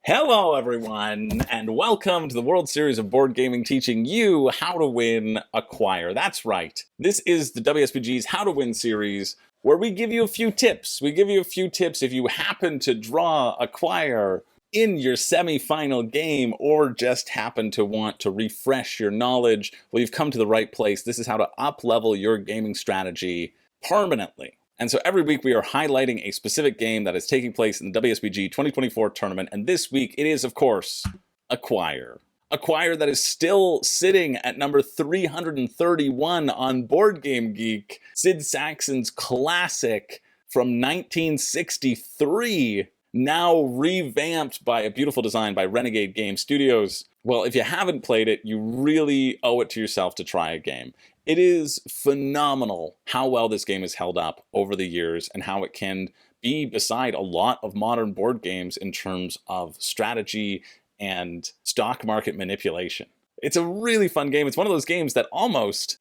Hello, everyone, and welcome to the World Series of Board Gaming, teaching you how to win Acquire. That's right. This is the WSBG's How to Win series, where we give you a few tips. We give you a few tips if you happen to draw Acquire in your semi-final game, or just happen to want to refresh your knowledge. Well, you've come to the right place. This is how to up-level your gaming strategy permanently. And so every week we are highlighting a specific game that is taking place in the WSBG 2024 tournament. And this week it is, of course, Acquire. Acquire that is still sitting at number 331 on Board Game Geek. Sid Sackson's classic from 1963, now revamped by a beautiful design by Renegade Game Studios. Well, if you haven't played it, you really owe it to yourself to try a game. It is phenomenal how well this game has held up over the years and how it can be beside a lot of modern board games in terms of strategy and stock market manipulation. It's a really fun game. It's one of those games that almost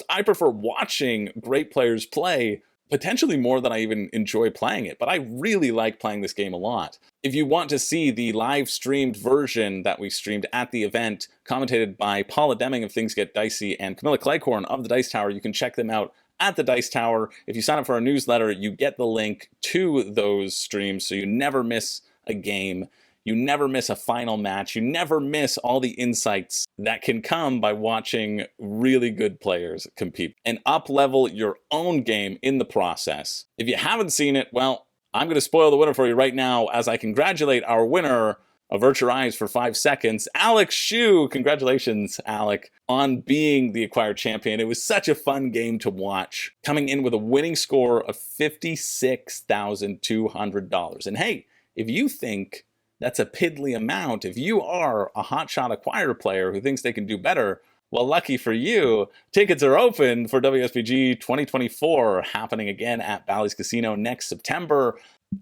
I prefer watching great players play, potentially more than I even enjoy playing it, but I really like playing this game a lot. If you want to see the live streamed version that we streamed at the event, commentated by Paula Deming of Things Get Dicey and Camilla Cleghorn of the Dice Tower, you can check them out at the Dice Tower. If you sign up for our newsletter, you get the link to those streams, so you never miss a game. You never miss a final match. You never miss all the insights that can come by watching really good players compete and up-level your own game in the process. If you haven't seen it, well, I'm going to spoil the winner for you right now as I congratulate our winner. Avert your eyes for 5 seconds. Alex Shu, congratulations, Alec, on being the Acquire champion. It was such a fun game to watch, coming in with a winning score of $56,200. And hey, if you think that's a piddly amount, if you are a hotshot Acquire player who thinks they can do better, well, lucky for you, tickets are open for WSBG 2024, happening again at Bally's Casino next September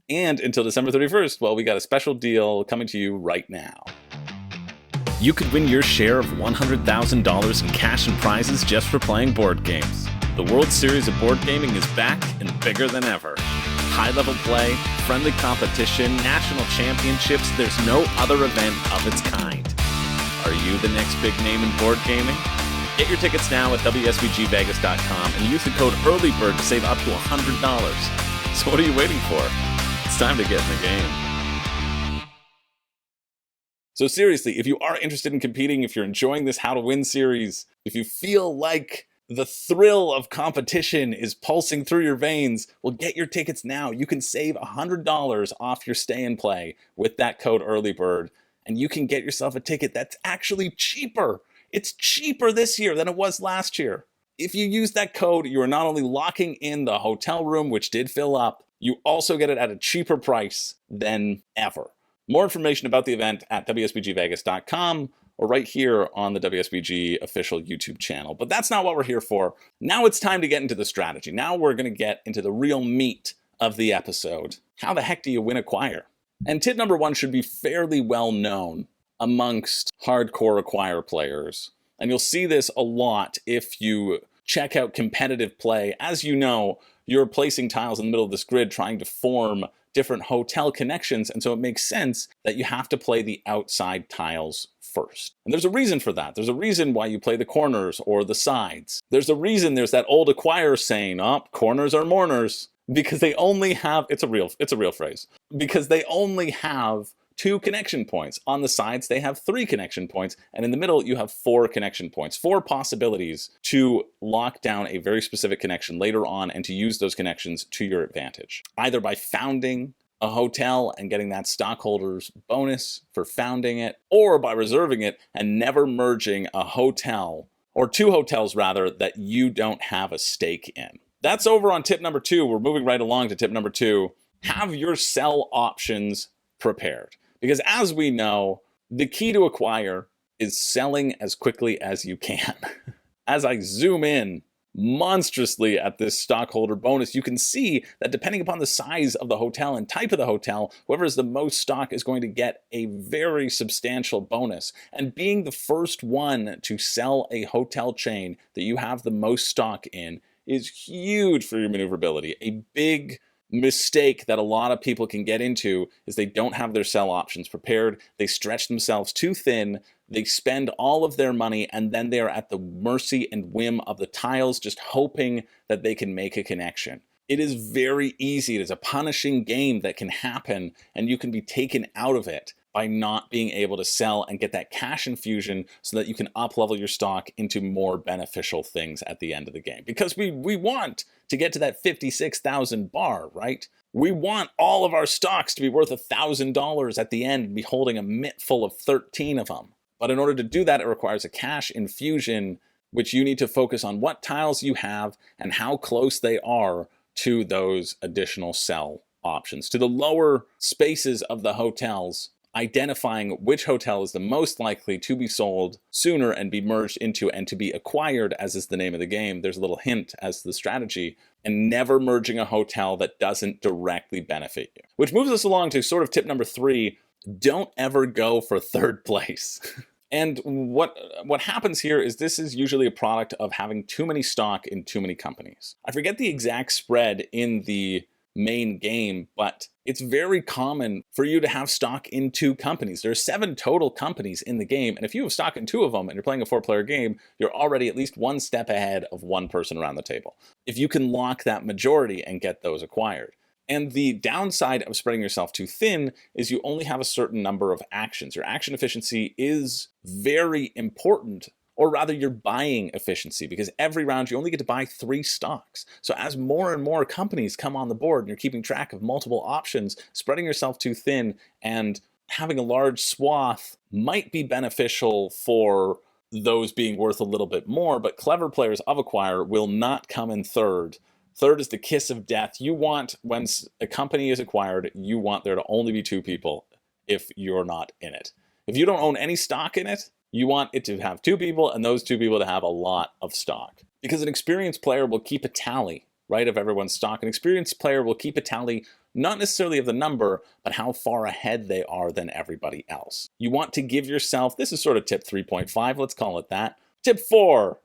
and until December 31st. Well, we got a special deal coming to you right now. You could win your share of $100,000 in cash and prizes just for playing board games. The World Series of Board Gaming is back and bigger than ever. High-level play, friendly competition, national championships, there's no other event of its kind. Are you the next big name in board gaming? Get your tickets now at WSBGVegas.com and use the code EARLYBIRD to save up to $100. So what are you waiting for? It's time to get in the game. So seriously, if you are interested in competing, if you're enjoying this How to Win series, if you feel like the thrill of competition is pulsing through your veins, well, get your tickets now. You can save $100 off your stay and play with that code EARLYBIRD, and you can get yourself a ticket that's actually cheaper. It's cheaper this year than it was last year. If you use that code, you are not only locking in the hotel room, which did fill up, you also get it at a cheaper price than ever. More information about the event at WSBGVegas.com or right here on the WSBG official YouTube channel. But that's not what we're here for. Now it's time to get into the strategy. Now we're going to get into the real meat of the episode. How the heck do you win Acquire? And tip number 1 should be fairly well known amongst hardcore Acquire players. And you'll see this a lot if you check out competitive play. As you know, you're placing tiles in the middle of this grid trying to form different hotel connections, and so it makes sense that you have to play the outside tiles first. And there's a reason for that. There's a reason why you play the corners or the sides. There's a reason there's that old Acquire saying, oh, corners are mourners, because they only have, it's a real phrase, because they only have 2 connection points. On the sides, they have 3 connection points, and in the middle, you have 4 connection points, 4 possibilities to lock down a very specific connection later on and to use those connections to your advantage, either by founding a hotel and getting that stockholder's bonus for founding it, or by reserving it and never merging a hotel, or 2 hotels rather, that you don't have a stake in. That's over on tip number 2. We're moving right along to tip number 2. Have your sell options prepared. Because as we know, the key to Acquire is selling as quickly as you can. As I zoom in monstrously at this stockholder bonus, you can see that depending upon the size of the hotel and type of the hotel, whoever has the most stock is going to get a very substantial bonus. And being the first one to sell a hotel chain that you have the most stock in is huge for your maneuverability. A big mistake that a lot of people can get into is they don't have their sell options prepared. They stretch themselves too thin. They spend all of their money, and then they are at the mercy and whim of the tiles, just hoping that they can make a connection. It is very easy. It is a punishing game that can happen, and you can be taken out of it by not being able to sell and get that cash infusion so that you can up-level your stock into more beneficial things at the end of the game. Because we want to get to that 56,000 bar, right? We want all of our stocks to be worth $1,000 at the end and be holding a mitt full of 13 of them. But in order to do that, it requires a cash infusion, which you need to focus on what tiles you have and how close they are to those additional sell options, to the lower spaces of the hotels, identifying which hotel is the most likely to be sold sooner and be merged into and to be acquired, as is the name of the game. There's a little hint as to the strategy, and never merging a hotel that doesn't directly benefit you. Which moves us along to sort of tip number 3, don't ever go for third place. And what happens here is this is usually a product of having too many stock in too many companies. I forget the exact spread in the main game, but it's very common for you to have stock in 2 companies. There are 7 total companies in the game, and if you have stock in 2 of them and you're playing a 4-player game, you're already at least 1 step ahead of 1 person around the table, if you can lock that majority and get those acquired. And the downside of spreading yourself too thin is you only have a certain number of actions. Your action efficiency is very important, or rather your buying efficiency, because every round you only get to buy 3 stocks. So as more and more companies come on the board and you're keeping track of multiple options, spreading yourself too thin and having a large swath might be beneficial for those being worth a little bit more, but clever players of Acquire will not come in third. Third is the kiss of death. You want, when a company is acquired, you want there to only be 2 people if you're not in it. If you don't own any stock in it, you want it to have 2 people, and those 2 people to have a lot of stock. Because an experienced player will keep a tally, right, of everyone's stock. An experienced player will keep a tally, not necessarily of the number, but how far ahead they are than everybody else. You want to give yourself, this is sort of tip 3.5, let's call it that. Tip 4.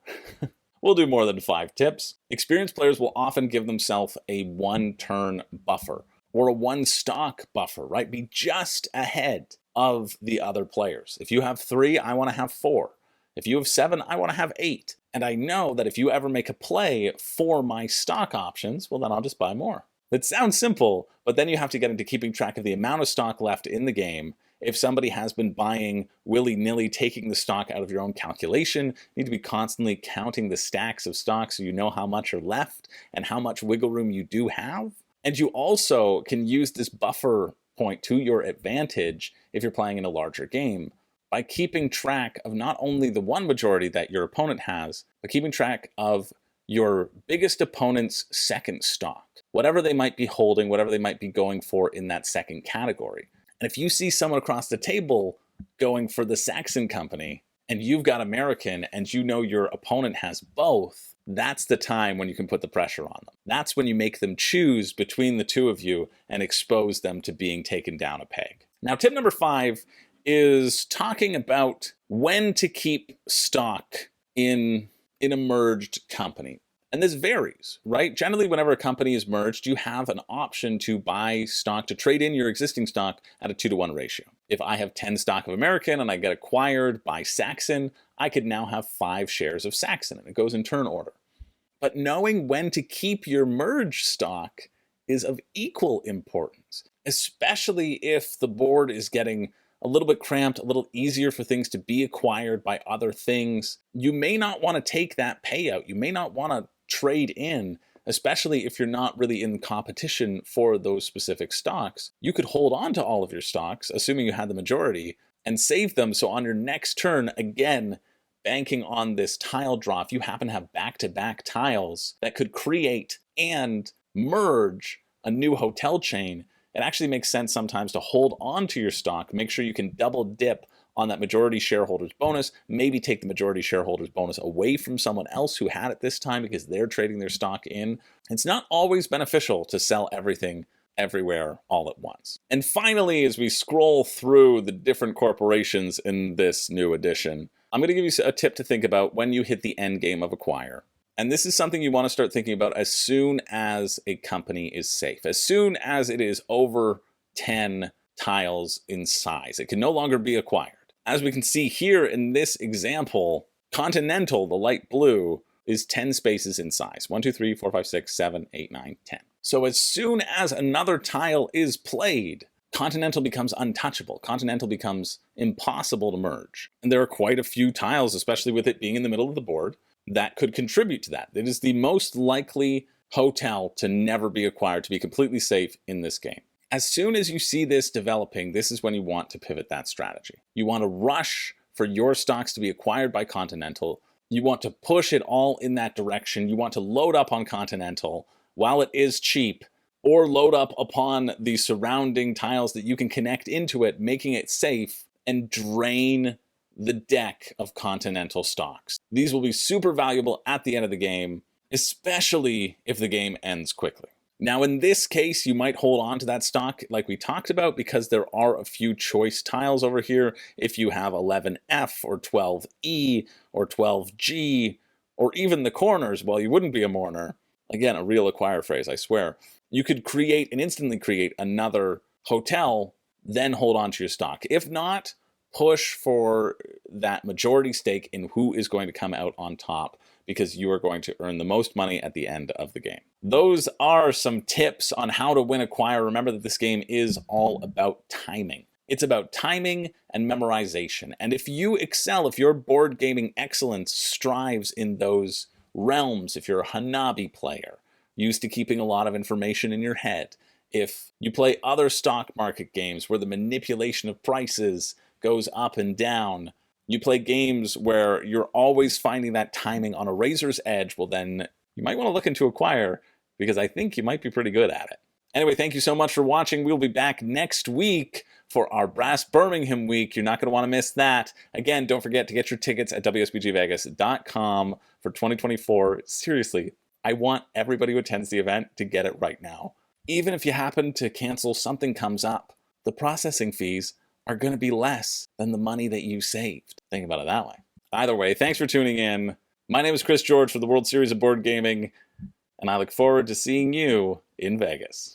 We'll do more than 5 tips. Experienced players will often give themselves a 1-turn buffer or a 1-stock buffer, right? Be just ahead of the other players. If you have 3, I want to have 4. If you have 7, I want to have 8. And I know that if you ever make a play for my stock options, well, then I'll just buy more. It sounds simple, but then you have to get into keeping track of the amount of stock left in the game. If somebody has been buying willy-nilly, taking the stock out of your own calculation, you need to be constantly counting the stacks of stocks so you know how much are left and how much wiggle room you do have. And you also can use this buffer point to your advantage if you're playing in a larger game by keeping track of not only the one majority that your opponent has, but keeping track of your biggest opponent's second stock, whatever they might be holding, whatever they might be going for in that second category. And if you see someone across the table going for the Saxon company and you've got American and you know your opponent has both, that's the time when you can put the pressure on them. That's when you make them choose between the 2 of you and expose them to being taken down a peg. Now, tip number 5 is talking about when to keep stock in a merged company. And this varies, right? Generally, whenever a company is merged, you have an option to buy stock, to trade in your existing stock at a 2-to-1 ratio. If I have 10 stock of American and I get acquired by Saxon, I could now have 5 shares of Saxon, and it goes in turn order. But knowing when to keep your merged stock is of equal importance, especially if the board is getting a little bit cramped, a little easier for things to be acquired by other things. You may not want to take that payout. You may not want to trade in, especially if you're not really in competition for those specific stocks. You could hold on to all of your stocks, assuming you had the majority, and save them so on your next turn, again, banking on this tile draw, if you happen to have back-to-back tiles that could create and merge a new hotel chain, it actually makes sense sometimes to hold on to your stock, make sure you can double dip on that majority shareholders bonus, maybe take the majority shareholders bonus away from someone else who had it this time because they're trading their stock in. It's not always beneficial to sell everything everywhere all at once. And finally, as we scroll through the different corporations in this new edition, I'm going to give you a tip to think about when you hit the end game of Acquire. And this is something you want to start thinking about as soon as a company is safe. As soon as it is over 10 tiles in size, it can no longer be acquired. As we can see here in this example, Continental, the light blue, is 10 spaces in size. 1, 2, 3, 4, 5, 6, 7, 8, 9, 10. So as soon as another tile is played, Continental becomes untouchable. Continental becomes impossible to merge. And there are quite a few tiles, especially with it being in the middle of the board, that could contribute to that. It is the most likely hotel to never be acquired, to be completely safe in this game. As soon as you see this developing, this is when you want to pivot that strategy. You want to rush for your stocks to be acquired by Continental. You want to push it all in that direction. You want to load up on Continental while it is cheap, or load up upon the surrounding tiles that you can connect into it, making it safe, and drain the deck of Continental stocks. These will be super valuable at the end of the game, especially if the game ends quickly. Now, in this case, you might hold on to that stock like we talked about, because there are a few choice tiles over here. If you have 11F or 12E or 12G, or even the corners, well, you wouldn't be a mourner. Again, a real acquire phrase, I swear. You could create and instantly create another hotel, then hold on to your stock. If not, push for that majority stake in who is going to come out on top, because you are going to earn the most money at the end of the game. Those are some tips on how to win acquire. Remember that this game is all about timing. It's about timing and memorization. And if you excel, if your board gaming excellence strives in those realms, if you're a Hanabi player, used to keeping a lot of information in your head, if you play other stock market games where the manipulation of prices goes up and down, you play games where you're always finding that timing on a razor's edge, well then you might want to look into acquire, because I think you might be pretty good at it. Anyway, thank you so much for watching. We'll be back next week for our Brass Birmingham week. You're not going to want to miss that. Again, don't forget to get your tickets at WSBGvegas.com for 2024. Seriously, I want everybody who attends the event to get it right now. Even if you happen to cancel, something comes up, the processing fees are going to be less than the money that you saved. Think about it that way. Either way, thanks for tuning in. My name is Chris George for the World Series of Board Gaming, and I look forward to seeing you in Vegas.